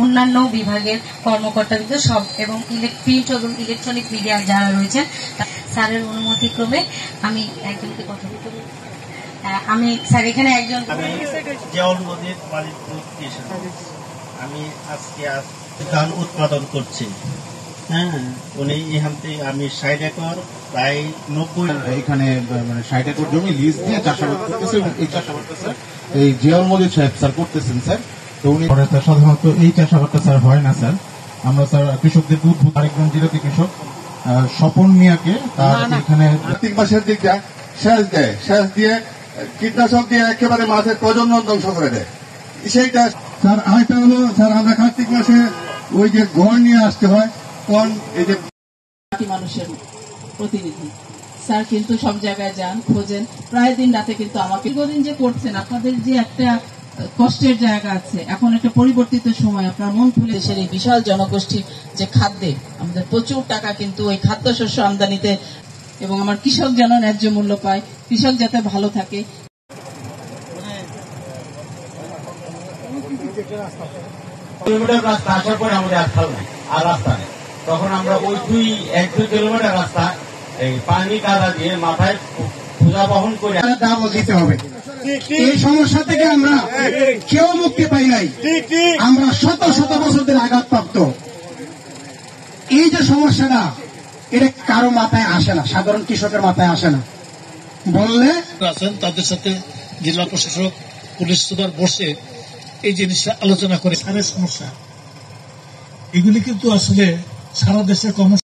অন্যান্য বিভাগের কর্মকর্তাদের সব এবং প্রিন্ট এবং ইলেকট্রনিক মিডিয়া যারা রয়েছেন স্যারের অনুমতিক্রমে আমি একজনকে কথা বলতে আমি স্যার এখানে একজন আমি আজকে ধান উৎপাদন করছি। হ্যাঁ, উনি এখান থেকে আমি 60 একর প্রায় 90 এখানে মানে 60 একর জমি লিজ দিয়ে চাষাবাদ করতেছে এবং এই চাষাবাদটা স্যার এই জিয়াউল মজিদ সাহেব স্যার করতেছেন স্যার। তো উনি সাধারণত এই চাষাবাদটা স্যার হয় না স্যার। আমরা স্যার কৃষকদের উদ্ভূত আরেকজন জেলাতে কৃষক স্বপন মিয়াকে তার এখানে কার্তিক মাসের দিকটা সেচ দেয়, সেচ দিয়ে কীটনাশক দিয়ে একেবারে মাছের প্রজনন ধ্বংস করে দেয়। সেইটা স্যার আরেকটা হলো স্যার আমরা কার্তিক মাসে ওই যে গড় নিয়ে আসতে হয় তখন এই যে মানুষের প্রতিনিধি স্যার কিন্তু সব জায়গায় যান, খোঁজেন, প্রায় দিন রাতে কিন্তু আমাকে দীর্ঘদিন যে করছেন আপনাদের যে একটা কষ্টের জায়গা আছে, এখন একটা পরিবর্তিত সময় আপনার মন খুলে দেশের এই বিশাল জনগোষ্ঠী যে খাদ্যে আমাদের প্রচুর টাকা কিন্তু ওই খাদ্যশস্য আমদানিতে এবং আমার কৃষক যেন ন্যায্য মূল্য পায়, কৃষক যাতে ভালো থাকে। কিলোমিটার রাস্তা আসার পরে আমাদের আসফাল নেই আর রাস্তা নেই, তখন আমরা ওই 1-2 কিলোমিটার রাস্তা এই পানি কাদা দিয়ে মাথায় পূজা বহন করে দামও দিতে হবে। এই সমস্যা থেকে আমরা কেউ মুক্তি পাই নাই, আমরা শত শত বছর ধরে আঘাতপ্রাপ্ত। এই যে সমস্যাটা এটা কারো মাথায় আসে না, সাধারণ কৃষকের মাথায় আসে না। বললে আছেন তাদের সাথে জেলা প্রশাসক, পুলিশ সুপার বসে এই জিনিসটা আলোচনা করে সারের সমস্যা এগুলি কিন্তু আসলে সারা দেশের